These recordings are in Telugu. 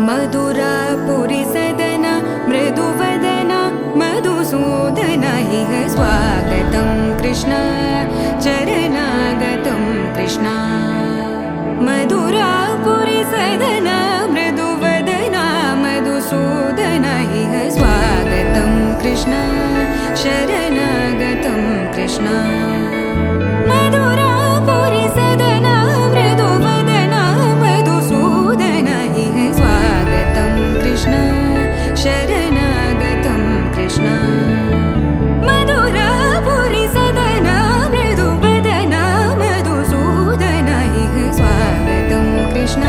मधुरापुरी सदन मृदुवदन मधुसूदन इह स्वागतं कृष्ण चरणागतं कृष्ण मधुरापुरी सदन मृदुवदन मधुसूदन इह स्वागतं कृष्ण शरणागतं कृष्ण मधुरापुरी सदन मृदुवदन मधुसूदन इह स्वागतं कृष्ण शरणागतं कृष्ण मधुरापुरी सदन मृदुवदन मधुसूदन इह स्वागतं कृष्ण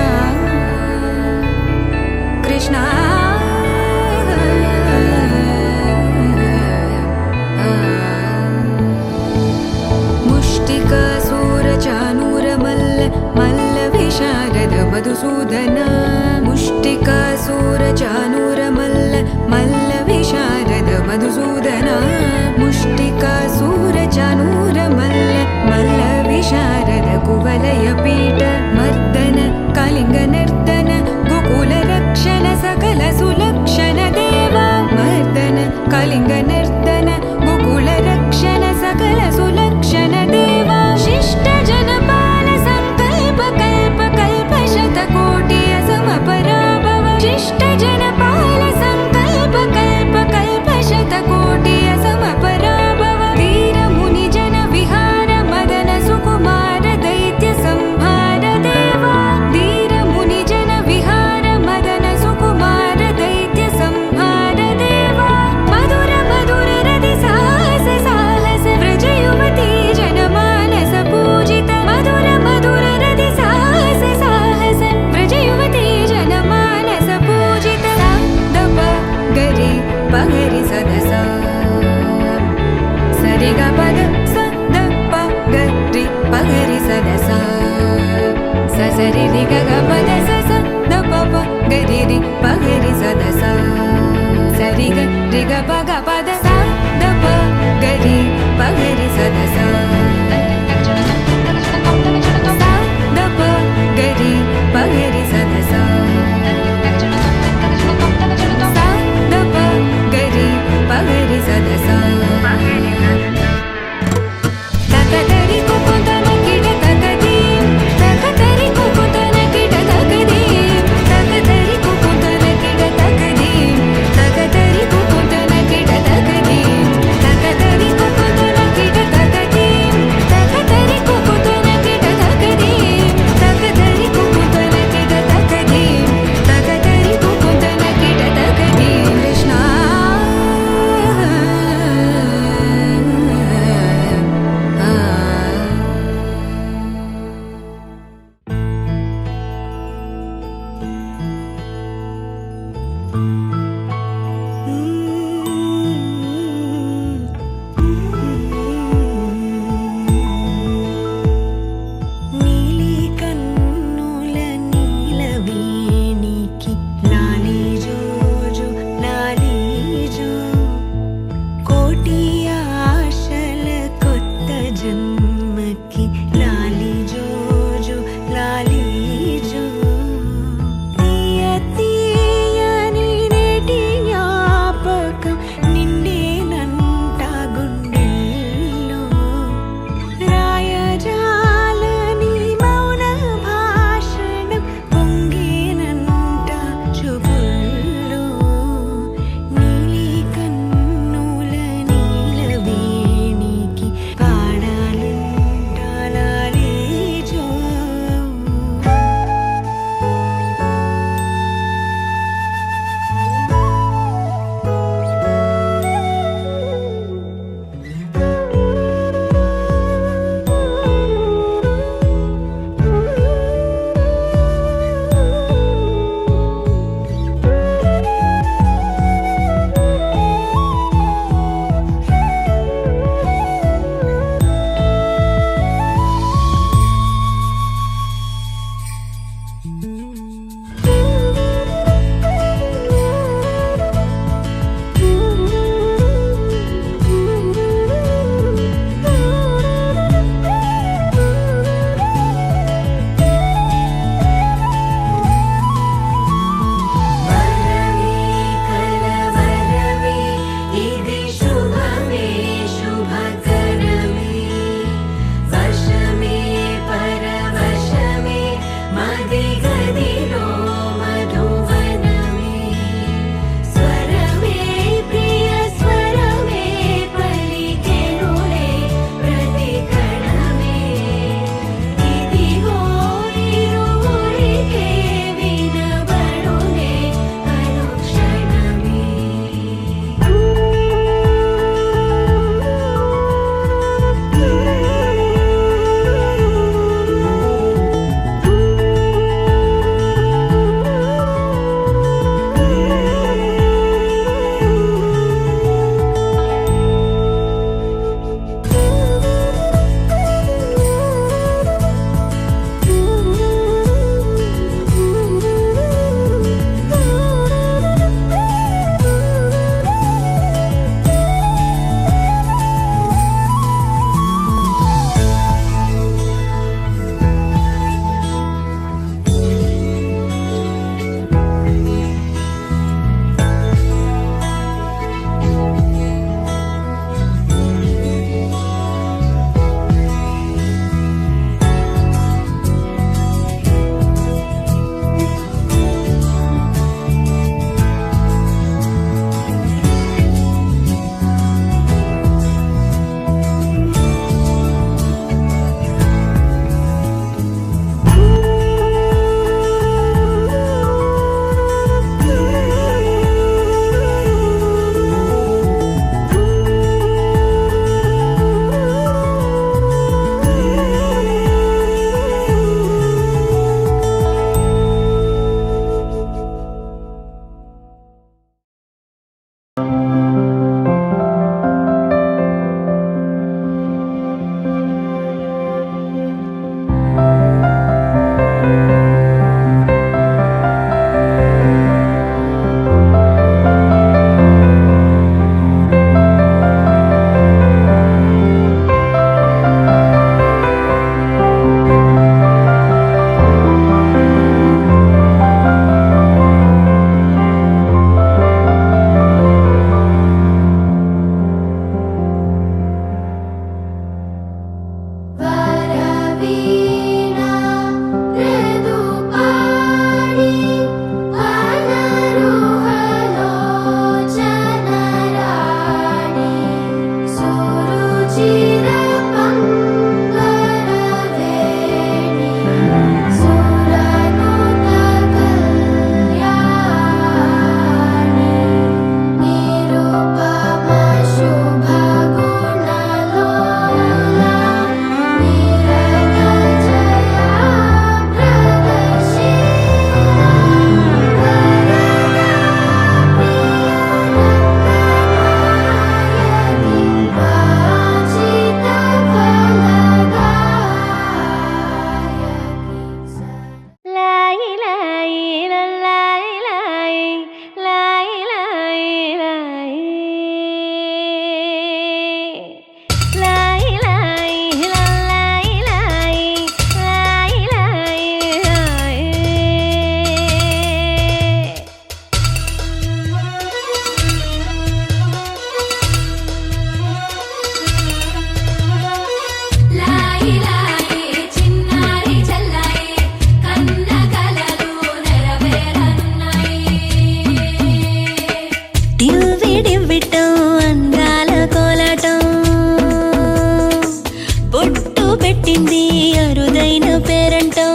పెట్టింది అరుదైన పేరంటం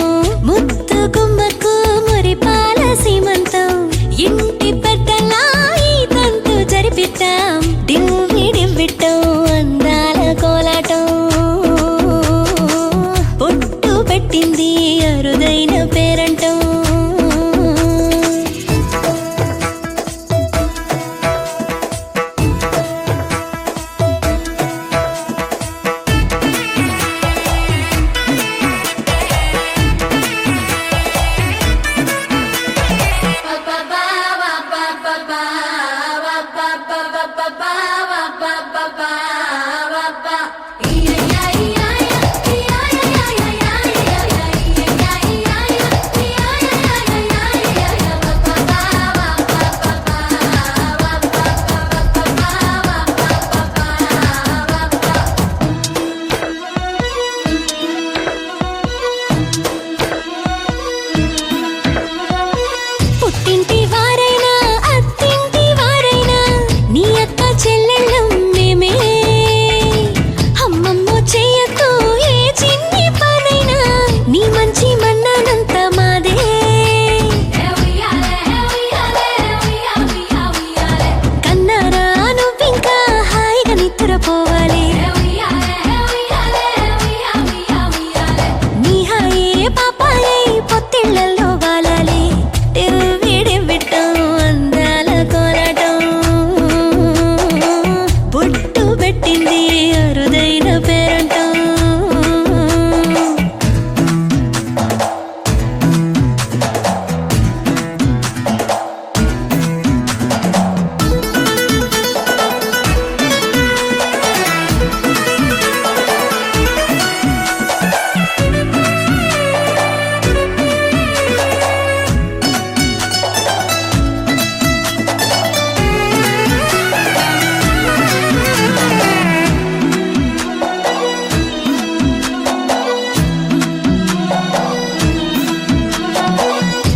ముత్తు గుమ్మకు మురిపాల సీమంతం ఇంటి పెద్దలా ఈ తంతు జరిపిద్దాం డివ్విడివ్విట్టం అందాల కోలాటం పొట్టు పెట్టింది అరుదైన పేరంటం పుట్టింటి వారైనా అత్తింటి వారైనా నీ అక్క చెల్లెళ్ళం మేమే అమ్మమ్మో చెయ్యకు ఏ చిన్ని పనైనా నీ మంచి మన్నానంత మాదే కన్నారా నువ్వింకా హాయిగా నిద్రపోవాలి నీ హాయే పాపాయే పొత్తిళ్లలో వాలాలి విడివిట్టం అందాల కోలాటం బొట్టు పెట్టింది అరుదైన పేరంటం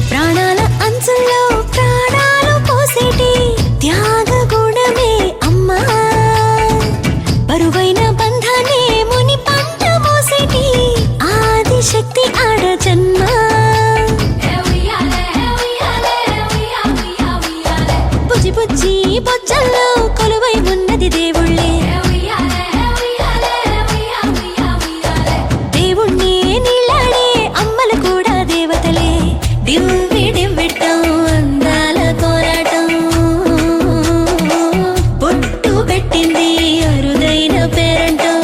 ప్రాణాల అంచుల్లో ప్రాణాలు పోసేటి త్యాగ గుణమే అమ్మా బరువైన బంధాన్ని ముని పంట మోసేటి ఆదిశక్తి ఆడ జన్మ బుజ్జి బుజ్జి బొజ్జల్లో కొలువై ఉన్నది దేవుళ్ళే దేవుణ్ణి నీళ్ళాడే అమ్మలు కూడా దేవతలే డివ్విడివ్విట్టం అందాల కోలాటం బొట్టు పెట్టింది అరుదైన పేరంటం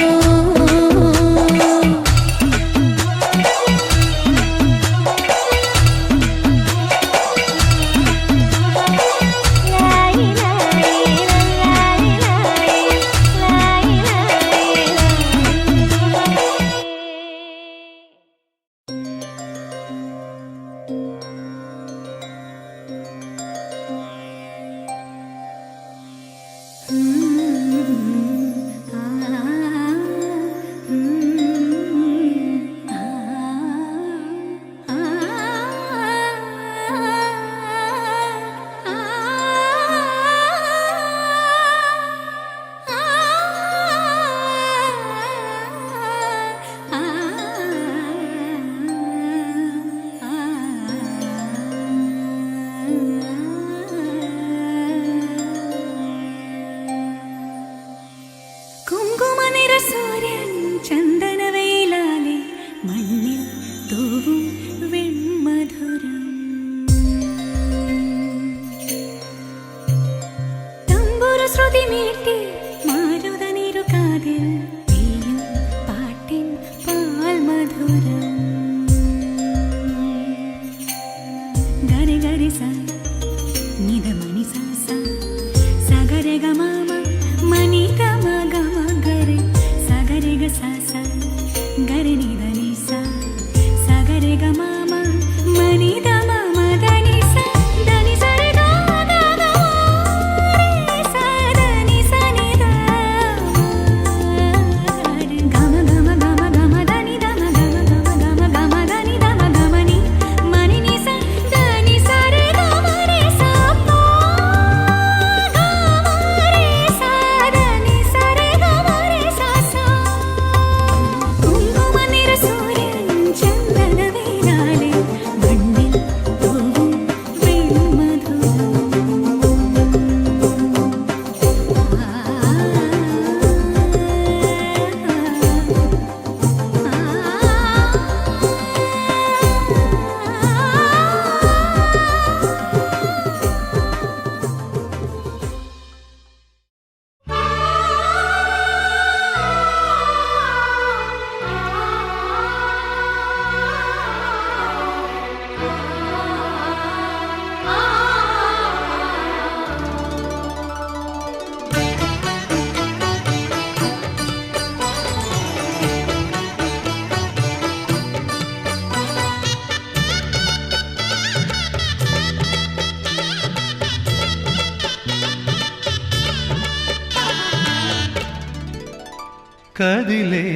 కదిలే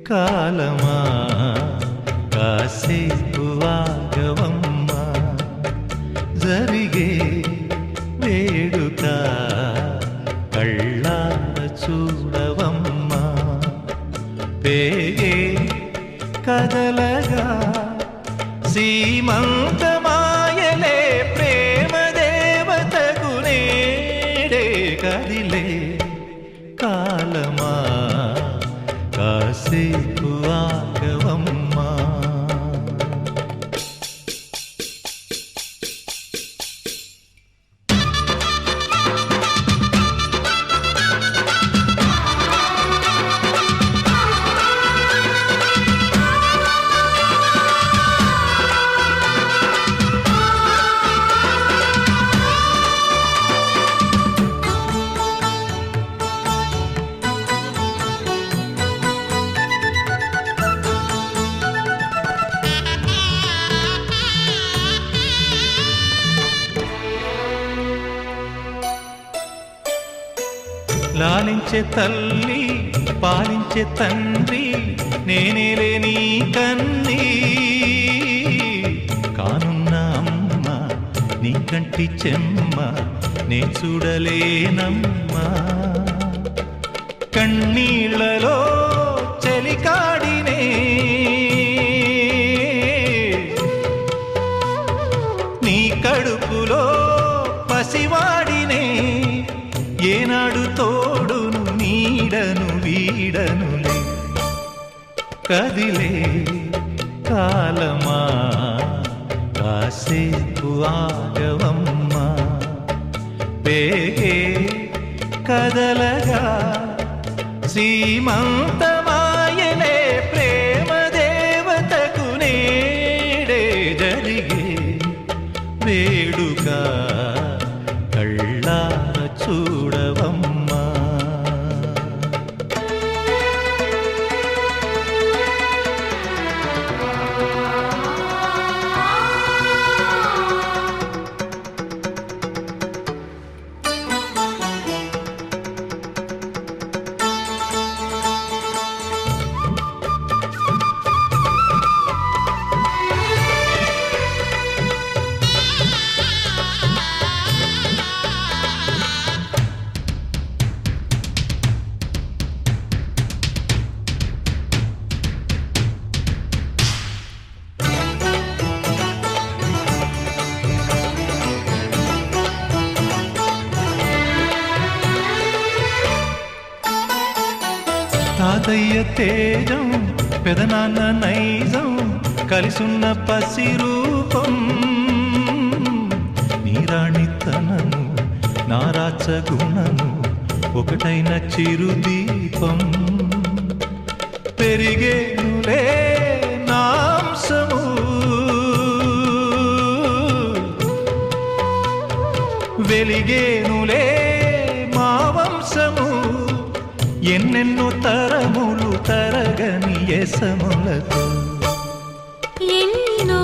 కాలమా కాసేపు ఆగవమ్మా, జరిగే వేడుక కళ్ళార చూడవమ్మా, పేగే కదలగా సీమంతమాయలే ప్రేమ దేవతకు నేడే. కదిలే కాలమా కాసేపు ఆగవమ్మా. లాలించే తల్లి పాలించే తండ్రి నేనేలే నీ కన్నీ, కానున్న అమ్మ నీ కంటి చెమ్మ నే చూడలేనమ్మా. కన్నీళ్లలో చెలికాడినే నీ కడుపులో పసివాడినే, ఏనాడు తోడును నీడను వీడనులే. కదిలే కాలమా కాసేపు ఆగవమ్మా, పేగే కదలగా సీమంతమాయలే ప్రేమ దేవతకు నేడే. జరిగే వేడుక కళ్ళార చూడవమ్మా. తాతయ్య తేజం పెదనాన్న నైజం కలిసున్న పసి రూపం, నీరాణితనము నారాచ గుణము ఒకటైన చిరుదీపం. పెరిగేనులే నాంసము వెలిగేనులే మా వంశము, ఎన్నెన్నో తరములు తరగని యసములతో. ఎన్నో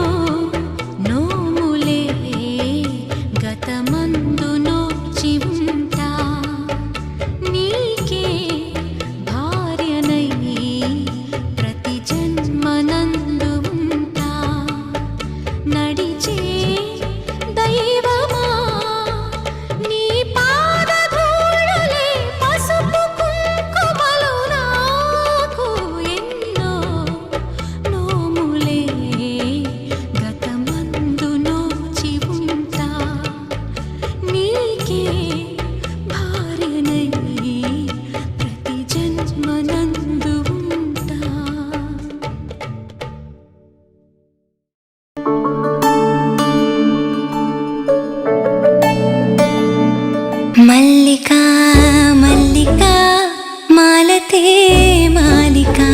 నోములే గతమందు నోచి ఉంటా, నీకే భార్యనై ప్రతి జన్మనందు ఉంటా. నడిచే దైవమా నీ పాదధూళులే పసుపు కుంకుమలు నాకు. ఎన్నో నోములే గతమందు నోచి ఉంటా, నీకే భార్యనై ప్రతి జన్మనందు ఉంటా. మల్లికా మల్లికా మాలతే మాలికా,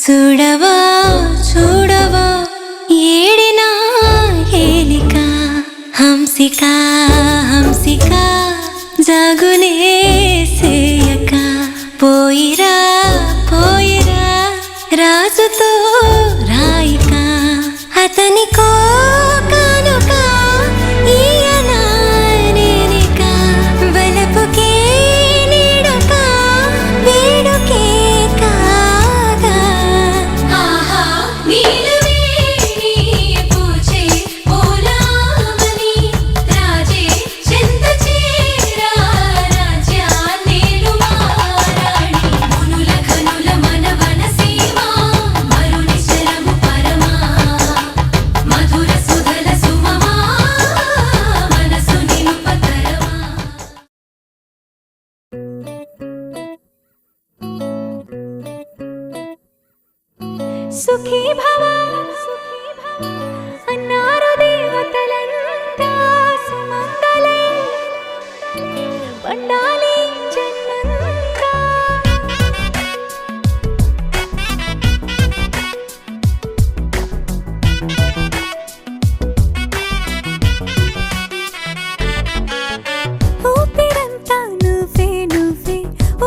చూడవా చూడవా ఏడినా ఏలిక. హంసికా హంసికా జాగులే సేయక, పోయిరా పోయిరా రాజుతో రాయిక. అతనికో కానుక ఈయనా నేనిక, వలపుకే నీడుక వేడుకే సుఖీ భవ అన్నారు దేవతలంతా సుమంగళే పండాలి జన్మంతా ఊపిరంతా నువ్వే నువ్వే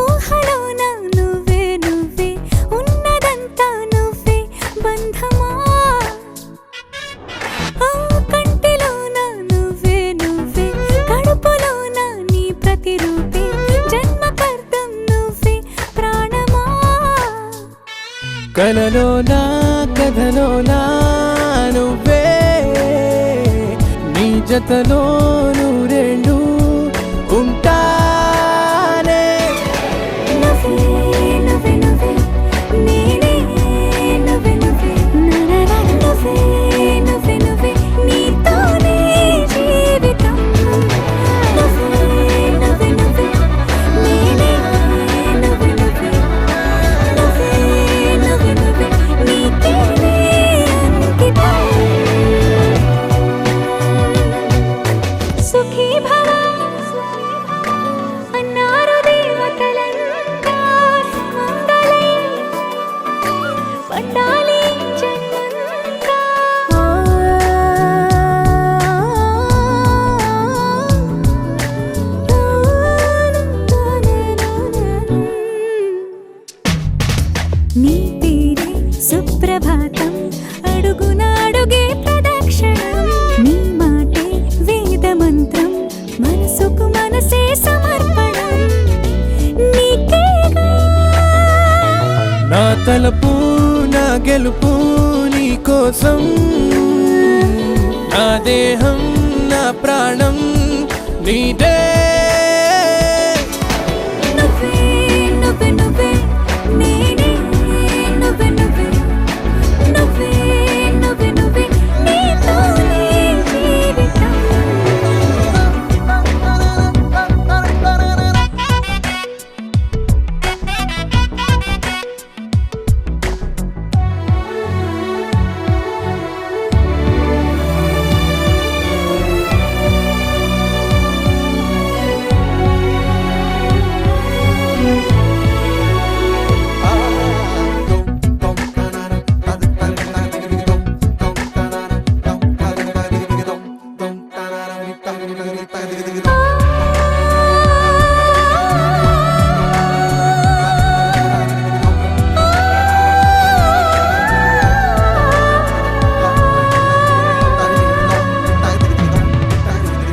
ఊహలోన నువ్వే నువ్వే ఉన్నదంతా నువ్వే బంధమా ఆ కంటిలోన నువ్వే నువ్వే కడుపులోన నీ ప్రతిరూపే జన్మకర్తం నువ్వే ప్రాణమా కలలోనా కథలోనా నువ్వే నీ జతలో నూరేళ్ళు ఉంటానే నువ్వే నువ్వే నువ్వే నేనే నువ్వే నువ్వే నరర నువ్వే నువ్వే నువ్వే నీతోనే జీవితం నువ్వే నువ్వే నువ్వే నేనే నువ్వే నువ్వే నువ్వే నువ్వే నువ్వే నీకేనే అంకితం సుఖీ భవ అన్నారు దేవతలంతా సుమంగళే పండాలి జన్మంతా నీ పేరే సుప్రభాతం అడుగున అడుగే ప్రదక్షిణం నీ మాటే వేద మంత్రం మనసుకు మనసే సమర్పణం నీకేగా నా తలపు నా గెలుపు నీ కోసం నా దేహం నా ప్రాణం నీదే నువ్వే నువ్వే నువ్వే నేనే నువ్వే నువ్వే నువ్వే నువ్వే నువ్వే నీతోనే జీవితం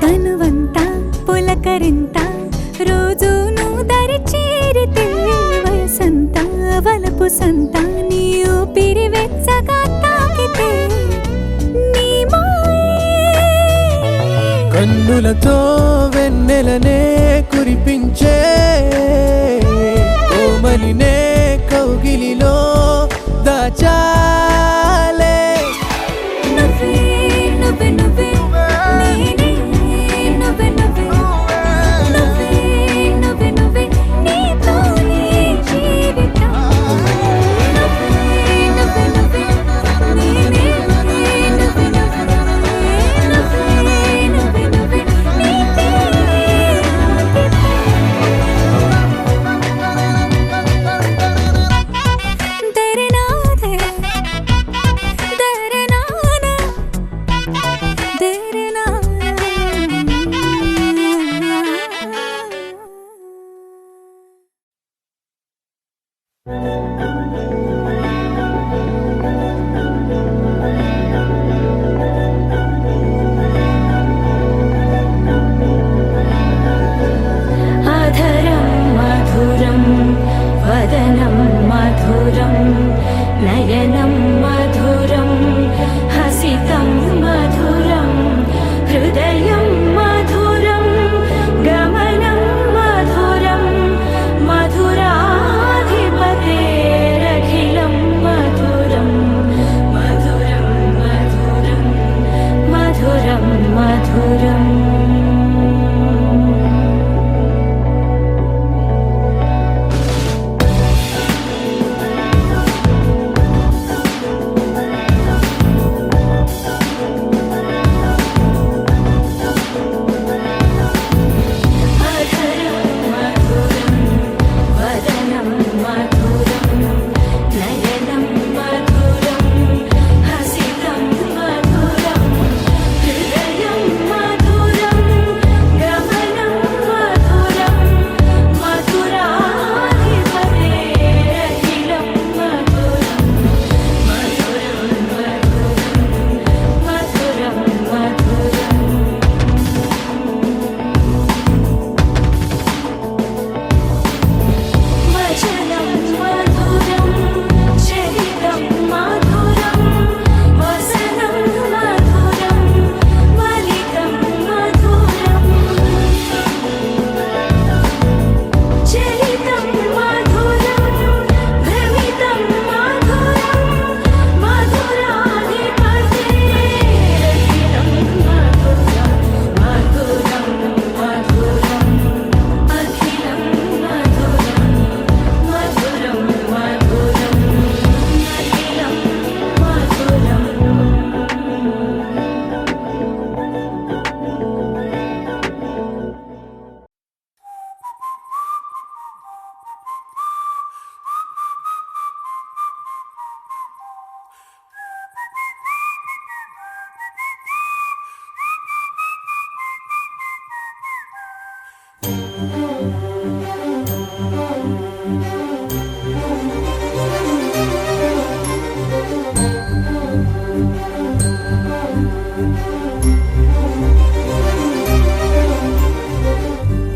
తనువంతా పులకరింత రోజు నువ్వు దరి చేరితే వసంత వలపు సంత నీ ఊపిరి వెచ్చగా తాకితే నీ మాయే కన్నులతో వెన్నెలనే కురిపించే కోమలినే కౌగిలిలో దాచాలే నువ్వే నువ్వే నువ్వే నేనే నువ్వే నువ్వే నువ్వే నువ్వే నువ్వే నీతోనే జీవితం నువ్వే నువ్వే నువ్వే నేనే నువ్వే నువ్వే నువ్వే నువ్వే నువ్వే నీకేనే అంకితం తెరే నాదే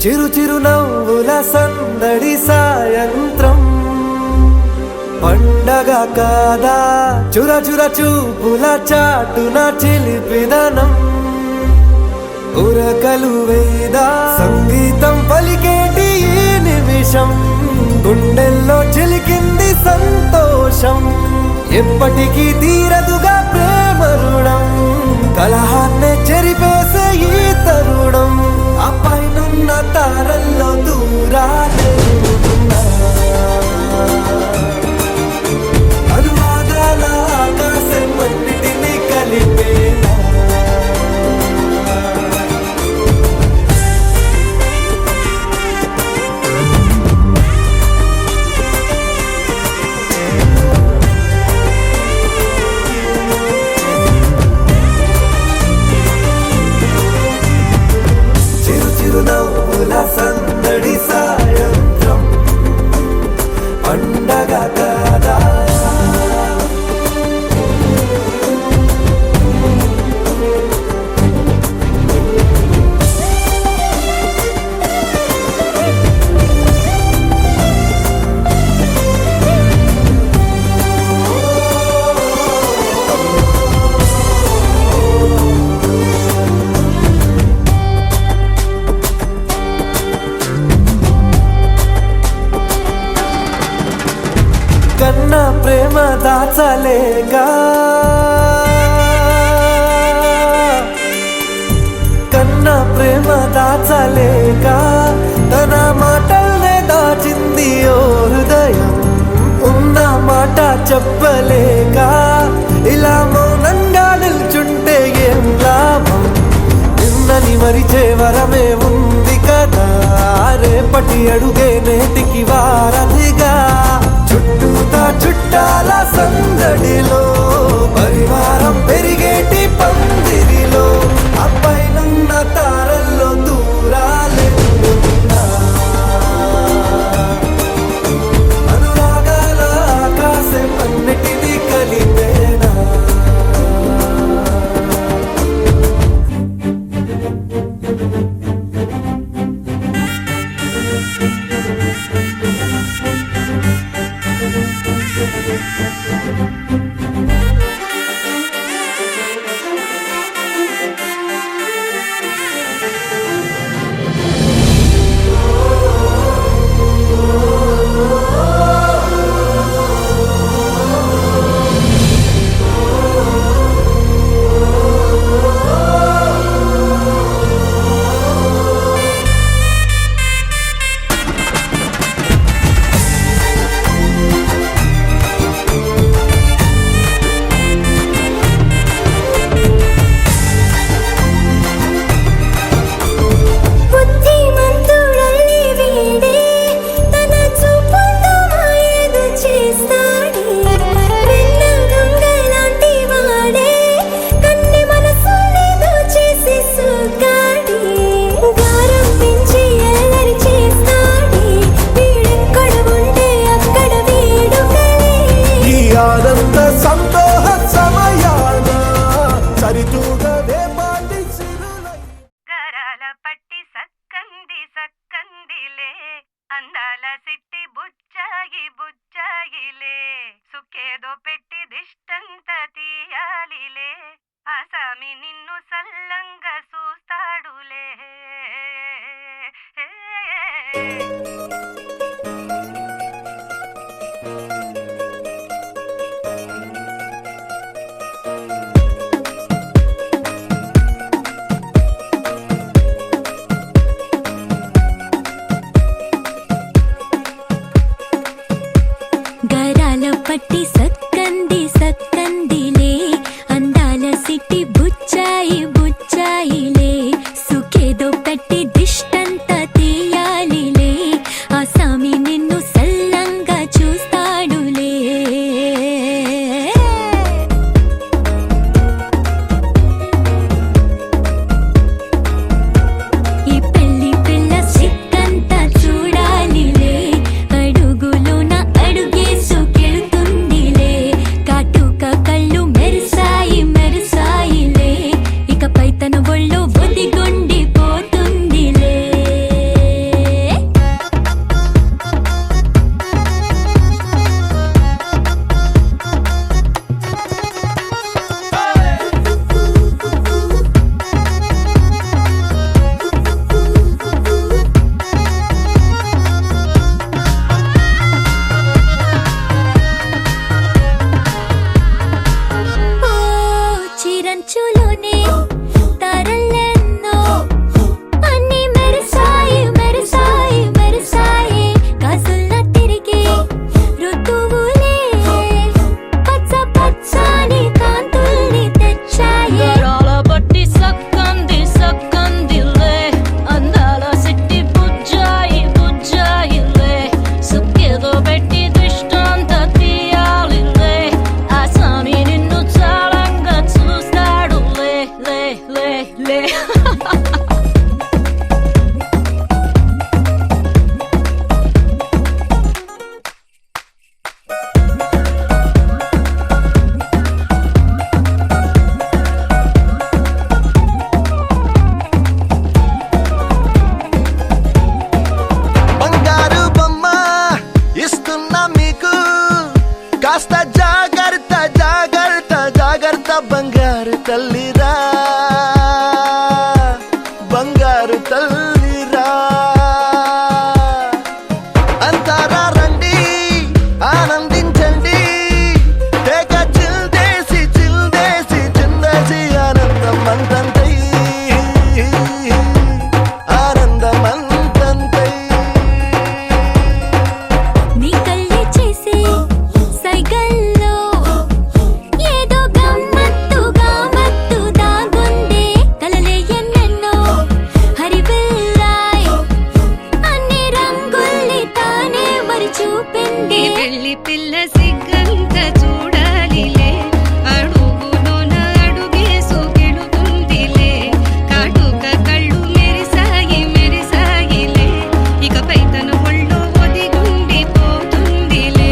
చిరు చిరు నవ్వుల సందడి సాయంత్రం పండగ కాదా చుర చుర చూపుల చాటున చిలిపిదనం ఉరకలు వేదా సంగీతం పలికేటి ఈ నిమిషం గుండెల్లో చిలికింది సంతోషం ఎప్పటికీ తీరదుగా ప్రేమ రుణం కలహాన్నే చెరిపేసే ఈ తరుణం ఆ పైనున్న తారల్లో దూరాలే ఉన్నా. అనువాదాల ఆకాశం అన్నిటినీ కలిపేనా సందడి సాయంత్రం పండగ కాదా కన్నా ప్రేమ దాచలేగా కన్నా ప్రేమ దాచలేక తన మాటల్నే దాచింది ఓ హృదయం ఉన్న మాట చెప్పలేక ఇలా మౌనంగా నిల్చుంటే ఏం లాభం నిన్నని మరిచే వరమే ఉంది కదా రేపటి అడుగే నేటికి వారధిగా చుట్టూతా చుట్టాల సందడిలో పరివారం పెరిగేటి పందిరిలో అబ్బాయినున్న తారల్లో దూరాలే ఉన్నా. అనురాగాల ఆకాశం అన్నిటినీ కలిపేనా అందాల సిట్టి బుచ్చాయి బుచ్చాయిలే సుఖేదో పెట్టి దిష్టంత తీయాలిలే ఆసామి నిన్ను సల్లంగా చూస్తాడులే పట్టి సక్కంది సక్కందిలే అందాల సిట్టి బుచ్చాయి బుచ్చాయిలే సుఖేదో పెట్టి దిష్టంత తీయాలిలే నా బంగారు తల్లిరా బంగారు తల్లిరా అంతారా రండి ఆనందించండి తేక చిల్దేసి చిందేసి ఆనందం అంతంతై ఆనందం అంతంతై నీ కళ్ళే చేసే సైగల్లో ఏదో గమ్మత్తుగా మత్తు దాగుందే కలలే ఎన్నెన్నో హరివిల్లాయ్ అన్ని రంగుల్ని తానే మరి చూపింది పెళ్లి పిల్ల సిగ్గంత చూడాలిలే అడుగులోన అడుగేసు గెలుతుందిలే కాటుక కళ్ళు మెరిసాగిలే ఇకపై తన ఒళ్ళో ఒదిగుండిపోతుందిలే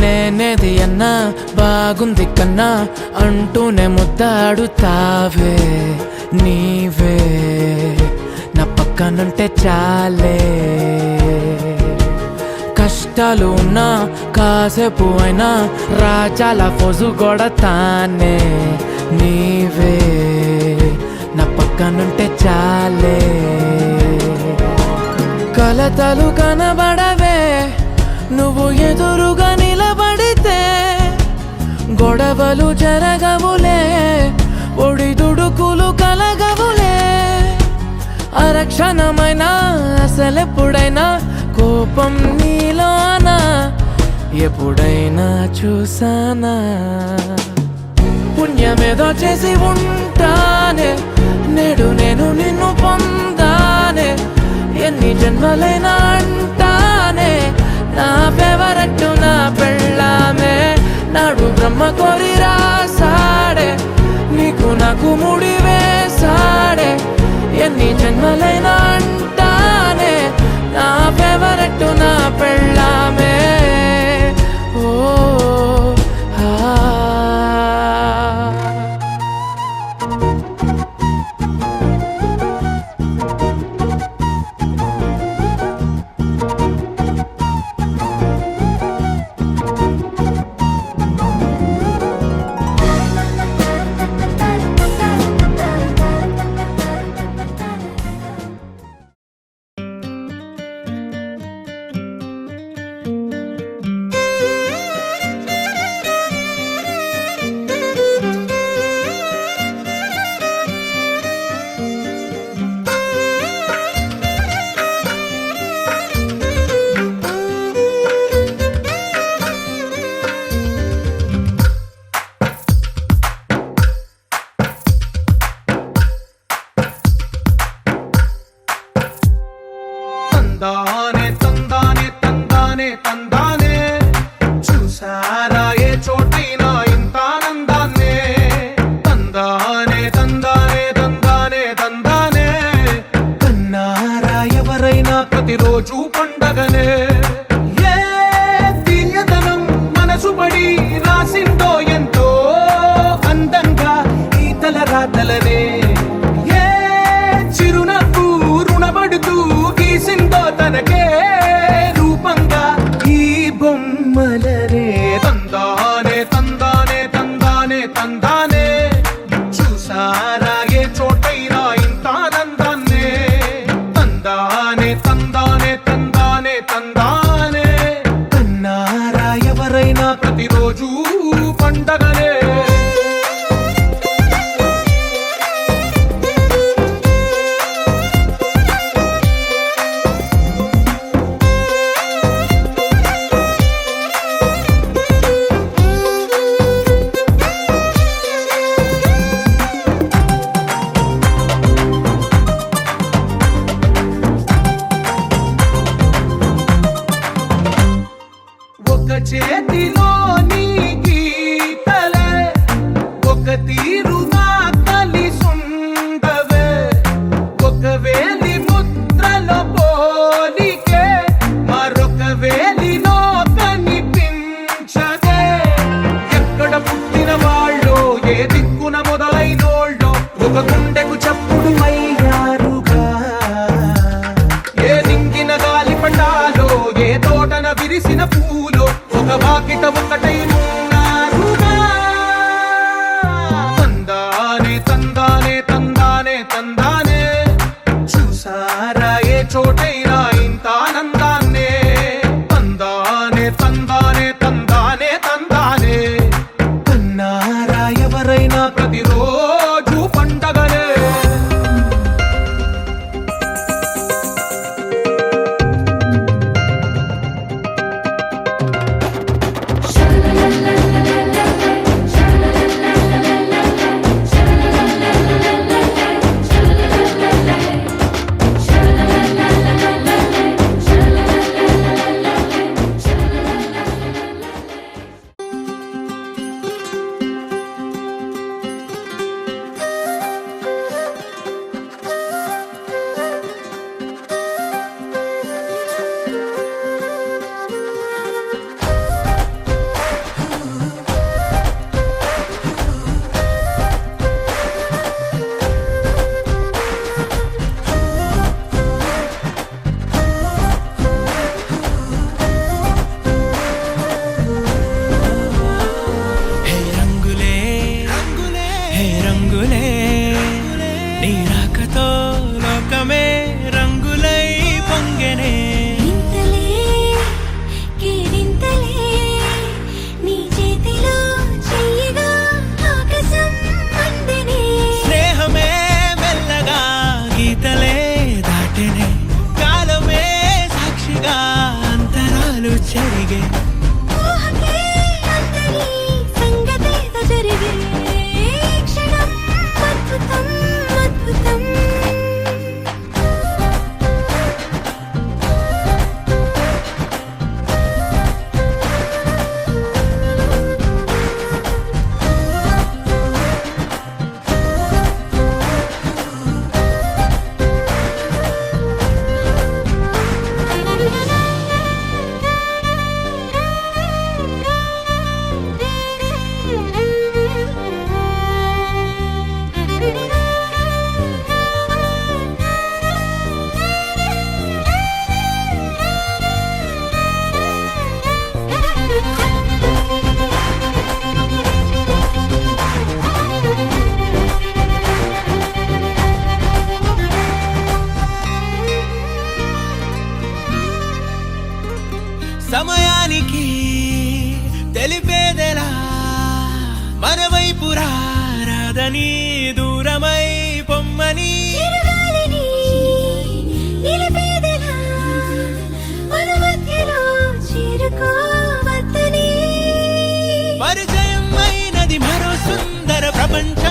నేనేది అన్నా బాగుంది కన్నా అంటూనే ముద్దాడుతావే నీవే నా పక్కనుంటే చాలే కష్టాలు ఉన్నా కాసేపు అయినా రాజాల ఫోజు కొడతానే నీవే నా పక్కనుంటే చాలే కలతలు కనబడవే నువ్వు ఎదురుగా నిలబడితే గొడవలు జరగవులే ఒడిదుడుకులు కలగవులే అరక్షణమైనా అసలెప్పుడైనా కోపం నీలోనా ఎప్పుడైనా చూసానా పుణ్యమేదో చేసి ఉంటానే నేడు నేను నిన్ను పొందానే ఎన్ని జన్మలైనా అంటానే నా ఫేవరెట్ నా పెళ్ళామే నాడు బ్రహ్మ కోరి రాసాడే నీకు నాకు ముడి వేసాడే ఎన్ని జన్మలైనా అంటానే నా ఫేవరెట్ నా పెళ్ళామే ఓ ఆ వద్దని దూరమై పొమ్మని చిరుగాలిని నిలిపేదెలా మన మధ్యలో చేరుకోవద్దని పరిచయం అయినది మరో సుందర ప్రపంచం